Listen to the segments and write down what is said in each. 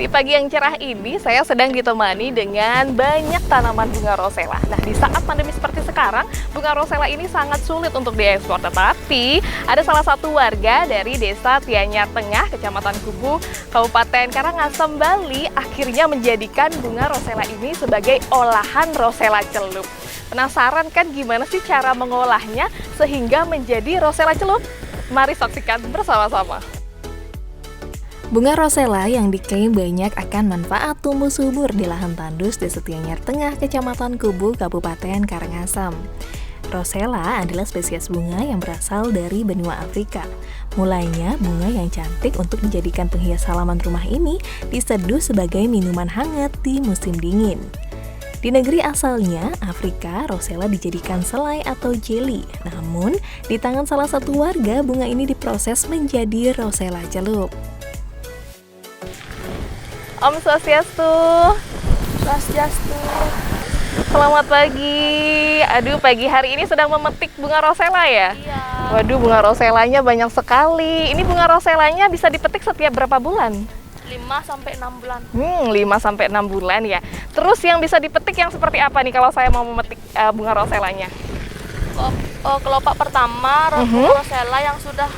Di pagi yang cerah ini, saya sedang ditemani dengan banyak tanaman bunga rosella. Nah, di saat pandemi seperti sekarang, bunga rosella ini sangat sulit untuk diekspor. Tetapi, ada salah satu warga dari Desa Tianyar Tengah, Kecamatan Kubu, Kabupaten Karangasem, Bali, akhirnya menjadikan bunga rosella ini sebagai olahan rosella celup. Penasaran kan gimana sih cara mengolahnya sehingga menjadi rosella celup? Mari saksikan bersama-sama. Bunga rosella yang diklaim banyak akan manfaat tumbuh subur di lahan tandus Desa Tianyar Tengah, Kecamatan Kubu, Kabupaten Karangasem. Rosella adalah spesies bunga yang berasal dari benua Afrika. Mulanya, bunga yang cantik untuk dijadikan penghias halaman rumah ini diseduh sebagai minuman hangat di musim dingin. Di negeri asalnya, Afrika, rosella dijadikan selai atau jelly. Namun, di tangan salah satu warga, bunga ini diproses menjadi rosella celup. Om Swastiastu. Swastiastu. Selamat pagi. Aduh, pagi hari ini sedang memetik bunga rosella ya? Iya. Waduh, bunga rosellanya banyak sekali. Ini bunga rosellanya bisa dipetik setiap berapa bulan? 5-6 bulan. 5-6 bulan ya. Terus yang bisa dipetik yang seperti apa nih kalau saya mau memetik bunga rosellanya? Kelopak pertama bunga rosella yang sudah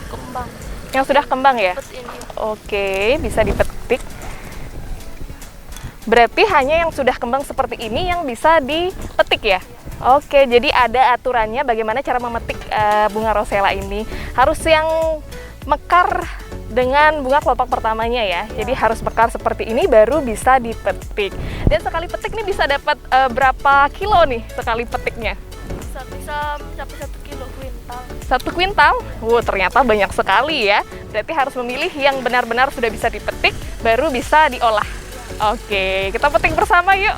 kembang. Yang sudah kembang ya? Ini. Oke, bisa dipetik. Berarti hanya yang sudah kembang seperti ini yang bisa dipetik ya? Oke, jadi ada aturannya bagaimana cara memetik bunga rosella ini. Harus yang mekar dengan bunga kelopak pertamanya ya. Jadi harus mekar seperti ini baru bisa dipetik. Dan sekali petik nih bisa dapat berapa kilo nih sekali petiknya? Bisa mencapai 1 kilo kuintal. 1 kuintal? Ternyata banyak sekali ya. Berarti harus memilih yang benar-benar sudah bisa dipetik, baru bisa diolah. Oke, kita petik bersama yuk.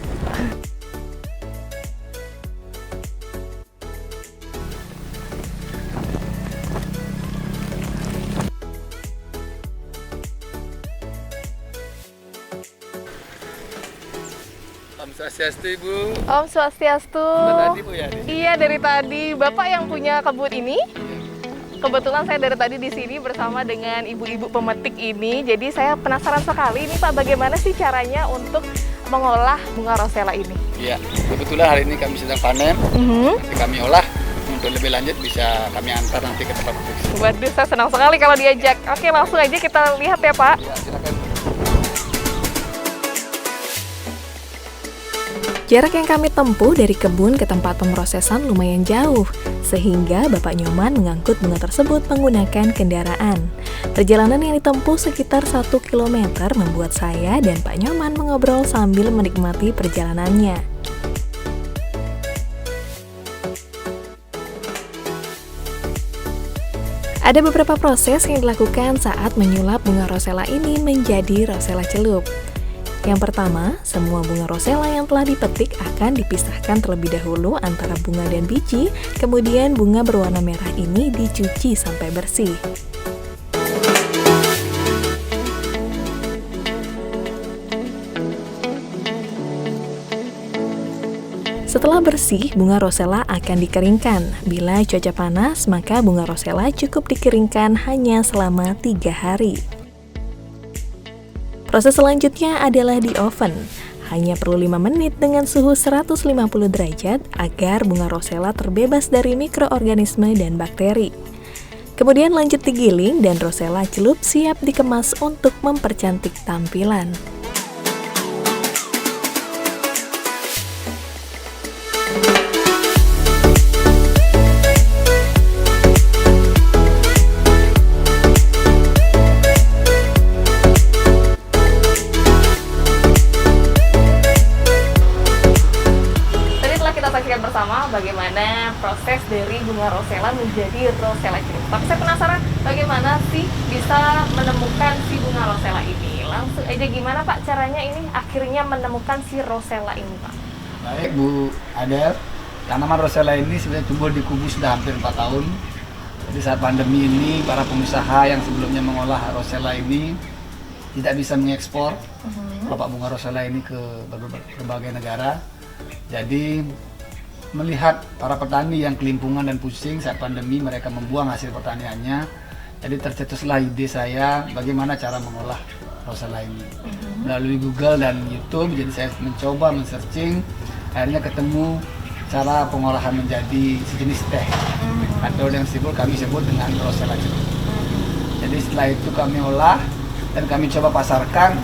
Om Swastiastu, Ibu. Om Swastiastu. Dari tadi, Bu, ya? Iya, dari tadi. Bapak yang punya kebun ini? Kebetulan saya dari tadi di sini bersama dengan ibu-ibu pemetik ini. Jadi saya penasaran sekali nih Pak, bagaimana sih caranya untuk mengolah bunga rosella ini? Iya, kebetulan hari ini kami sedang panen. Nanti kami olah. Untuk lebih lanjut bisa kami antar nanti ke tempat produksi. Waduh, saya senang sekali kalau diajak. Oke, langsung aja kita lihat ya Pak. Ya, silakan. Jarak yang kami tempuh dari kebun ke tempat pemrosesan lumayan jauh, sehingga Bapak Nyoman mengangkut bunga tersebut menggunakan kendaraan. Perjalanan yang ditempuh sekitar 1 km membuat saya dan Pak Nyoman mengobrol sambil menikmati perjalanannya. Ada beberapa proses yang dilakukan saat menyulap bunga rosella ini menjadi rosella celup. Yang pertama, semua bunga rosella yang telah dipetik akan dipisahkan terlebih dahulu antara bunga dan biji, kemudian bunga berwarna merah ini dicuci sampai bersih. Setelah bersih, bunga rosella akan dikeringkan. Bila cuaca panas, maka bunga rosella cukup dikeringkan hanya selama 3 hari. Proses selanjutnya adalah di oven. Hanya perlu 5 menit dengan suhu 150 derajat agar bunga rosella terbebas dari mikroorganisme dan bakteri. Kemudian lanjut digiling dan rosella celup siap dikemas untuk mempercantik tampilan. Saksikan bersama bagaimana proses dari bunga rosella menjadi rosella celup. Tapi saya penasaran bagaimana sih bisa menemukan si bunga rosella ini. Langsung aja gimana Pak caranya ini akhirnya menemukan si rosella ini Pak? Baik, Bu Adel. Tanaman rosella ini sebenarnya tumbuh di Kubu sudah hampir 4 tahun. Jadi saat pandemi ini, para pengusaha yang sebelumnya mengolah rosella ini tidak bisa mengekspor kelopak bunga rosella ini ke berbagai negara. Jadi melihat para petani yang kelimpungan dan pusing saat pandemi, mereka membuang hasil pertaniannya. Jadi tercetuslah ide saya bagaimana cara mengolah rosella ini. Melalui Google dan YouTube, jadi saya mencoba men-searching, akhirnya ketemu cara pengolahan menjadi sejenis teh atau yang kami sebut dengan rosella celup. Jadi setelah itu kami olah dan kami coba pasarkan,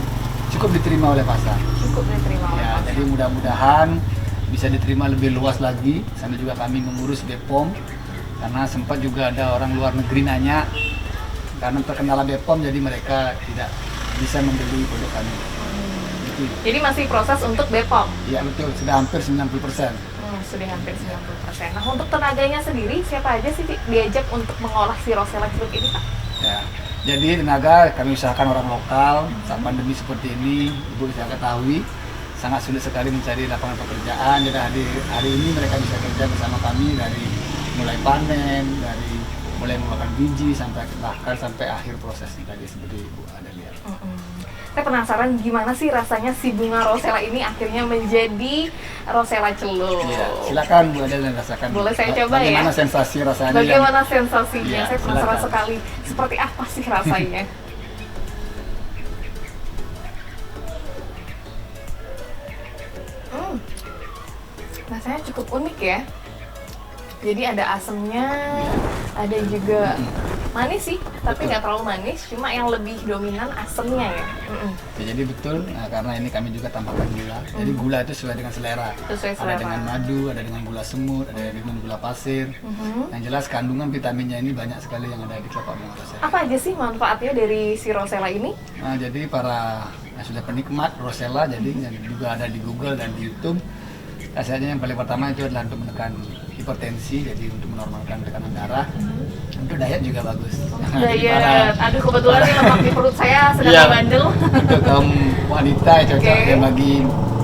cukup diterima oleh pasar. Cukup diterima oleh Ya, pasar. jadi mudah-mudahan bisa diterima lebih luas lagi. Sambil juga kami mengurus BPOM karena sempat juga ada orang luar negeri nanya karena terkendala BPOM jadi mereka tidak bisa membeli produk kami. Gitu. Jadi masih proses untuk BPOM. Ya betul, sudah hampir 90%. Sudah hampir 90%. Nah, untuk tenaganya sendiri siapa aja sih diajak untuk mengolah si rosella celup ini, Pak? Ya. Jadi tenaga kami usahakan orang lokal. Saat pandemi seperti ini, Ibu bisa ketahui sangat sulit sekali mencari lapangan pekerjaan. Jadi hari ini mereka bisa kerja bersama kami dari mulai panen, dari mulai mengeluarkan biji bahkan sampai akhir prosesnya tadi seperti Ibu ada lihat. Saya penasaran gimana sih rasanya si bunga rosella ini akhirnya menjadi rosella celup. Iya, silakan Bu Adel dan rasakan. Boleh saya coba ya? Bagaimana sensasi rasanya? Bagaimana sensasinya? Iya, Saya penasaran silakan. sekali. Seperti apa sih rasanya? Rasanya cukup unik ya. Jadi ada asamnya, ada juga manis sih, tapi Betul. nggak terlalu manis, cuma yang lebih dominan asamnya ya. Ya, jadi betul, nah, karena ini kami juga tambahkan gula. Jadi gula itu sesuai dengan selera. Sesuai Ada selera. dengan madu, ada dengan gula semut, ada dengan gula pasir. Yang jelas kandungan vitaminnya ini banyak sekali yang ada di kelapa bunga rosella. Apa aja sih manfaatnya dari si rosella ini? Nah, jadi para yang sudah penikmat rosella, jadi yang juga ada di Google dan di YouTube. Khasiatnya yang paling pertama itu adalah untuk menekan hipertensi, jadi untuk menormalkan tekanan darah. Untuk diet juga bagus. Jadi Diet. Aduh, kebetulan nih lemak di perut saya sedang Iya, bandel. untuk kaum wanita cocok, Oke. yang bagi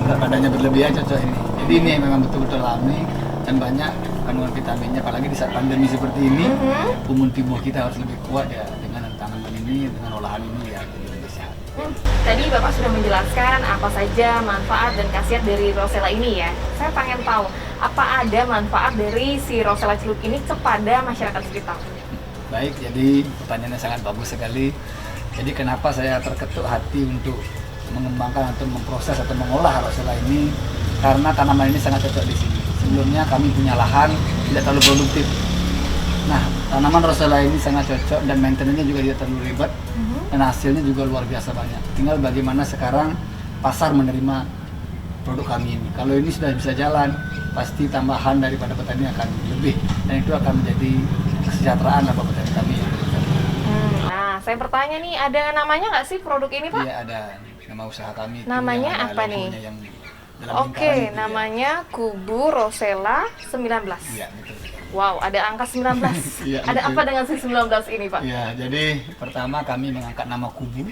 berat badannya berlebihan cocok ini. Jadi ini memang betul-betul alami dan banyak kandungan vitaminnya, apalagi di saat pandemi seperti ini, imun tubuh kita harus lebih kuat ya dengan tanaman ini, dengan olahan ini ya jadi lebih sehat. Tadi Bapak sudah menjelaskan apa saja manfaat dan khasiat dari rosella ini ya. Saya pengen tahu, apa ada manfaat dari si rosella celup ini kepada masyarakat sekitar? Baik, jadi pertanyaannya sangat bagus sekali. Jadi kenapa saya terketuk hati untuk mengembangkan atau memproses atau mengolah rosella ini? Karena tanaman ini sangat cocok di sini. Sebelumnya kami punya lahan tidak terlalu produktif. Nah, tanaman rosella ini sangat cocok dan maintenance-nya juga tidak terlalu ribet dan hasilnya juga luar biasa banyak. Tinggal bagaimana sekarang pasar menerima produk kami ini. Kalau ini sudah bisa jalan, pasti tambahan daripada petani akan lebih dan itu akan menjadi kesejahteraan bagi petani kami. Nah, saya bertanya nih, ada namanya nggak sih produk ini, Pak? Iya, ada nama usaha kami. Itu Namanya yang ada apa nih? logonya yang dalam Oke, lingkaran itu, ya. namanya Kubu Rosella 19. Iya, betul. Wow, ada angka 19. Iya, Ada betul. apa dengan si 19 ini, Pak? Ya, jadi pertama kami mengangkat nama Kubu.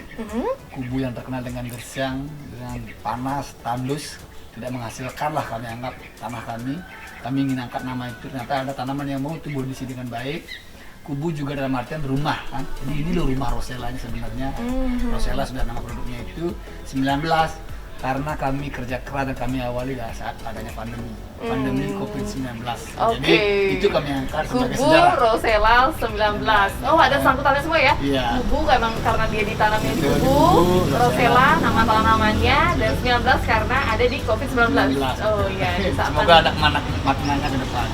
Kubu yang terkenal dengan gersang, dengan panas, tandus, tidak menghasilkan lah kami anggap tanah kami. Kami ingin angkat nama itu, ternyata ada tanaman yang mau tumbuh di sini dengan baik. Kubu juga dalam artian rumah kan. Jadi ini loh rumah rosella ini sebenarnya. Rosella sudah nama produknya itu 19 karena kami kerja keras dan kami awali saat adanya pandemi COVID-19. Jadi Oke. itu kami angkat sebagai Kubu sejarah. Rosella 19. Oh, ada sangkutannya semua ya? Iya. Kubu emang karena dia ditanamnya di Betul, kubu, kubu, Rosella nama tanamannya, dan 19 karena ada di COVID-19. Oh iya, di saat Semoga ada maknanya ke depan.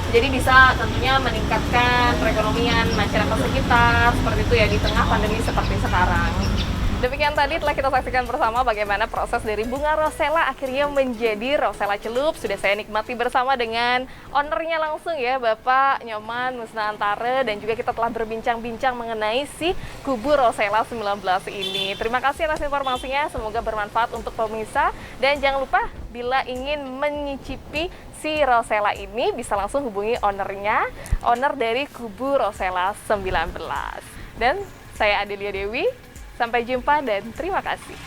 Jadi bisa tentunya meningkatkan perekonomian masyarakat sekitar seperti itu ya di tengah pandemi seperti sekarang. Demikian tadi telah kita saksikan bersama bagaimana proses dari bunga rosella akhirnya menjadi rosella celup. Sudah saya nikmati bersama dengan ownernya langsung ya, Bapak Nyoman Musnantara, dan juga kita telah berbincang-bincang mengenai si Kubu Rosella 19 ini. Terima kasih atas informasinya, semoga bermanfaat untuk pemirsa, dan jangan lupa bila ingin menyicipi si rosella ini bisa langsung hubungi ownernya, owner dari Kubu Rosella 19. Dan saya Adelia Dewi. Sampai jumpa dan terima kasih.